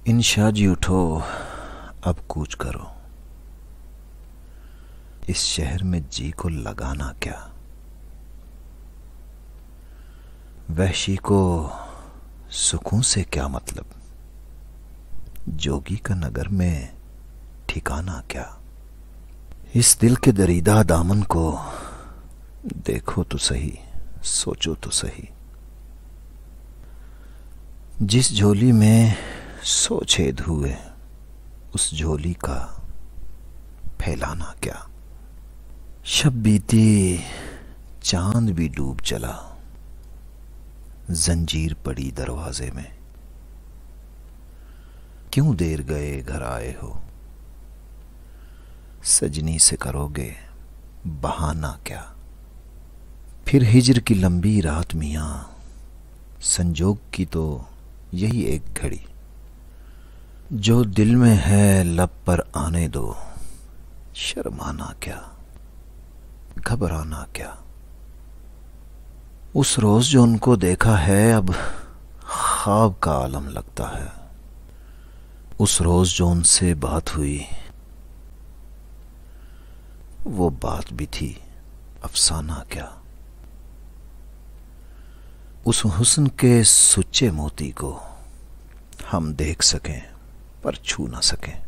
इंशा जी उठो, अब कूच करो। इस शहर में जी को लगाना क्या। वहशी को सुकून से क्या मतलब। जोगी का नगर में ठिकाना क्या। इस दिल के दरीदा दामन को देखो तो सही, सोचो तो सही। जिस झोली में 100 छेद हुए, उस झोली का फैलाना क्या। शब बीती, चांद भी डूब चला, जंजीर पड़ी दरवाजे में। क्यों देर गए घर आए हो, सजनी से करोगे बहाना क्या। फिर हिज्र की लंबी रात मियां, संजोग की तो यही एक घड़ी। जो दिल में है लब पर आने दो, शर्माना क्या, घबराना क्या। उस रोज जो उनको देखा है अब ख्वाब का आलम लगता है। उस रोज जो उनसे बात हुई, वो बात भी थी अफसाना क्या। उस हुस्न के सुच्चे मोती को हम देख सकें पर छू ना सकें,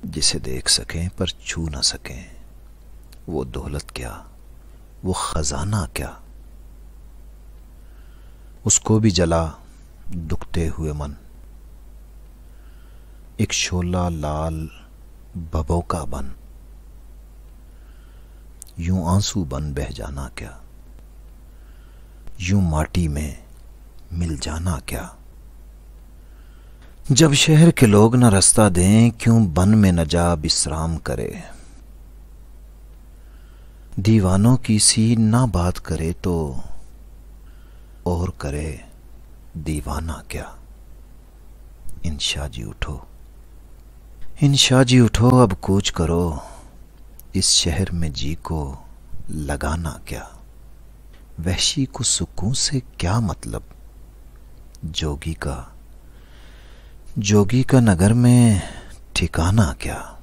जिसे देख सकें पर छू ना सकें। वो दौलत क्या, वो खजाना क्या। उसको भी जला दुखते हुए मन, एक शोला लाल बबों का बन। यूं आंसू बन बह जाना क्या, यूं माटी में मिल जाना क्या। जब शहर के लोग न रास्ता दें, क्यों बन में न जा विश्राम करे। दीवानों की सी ना बात करे तो और करे दीवाना क्या। इंशा जी उठो, इंशा जी उठो, अब कूच करो। इस शहर में जी को लगाना क्या। वहशी को सुकून से क्या मतलब। जोगी का नगर में ठिकाना क्या।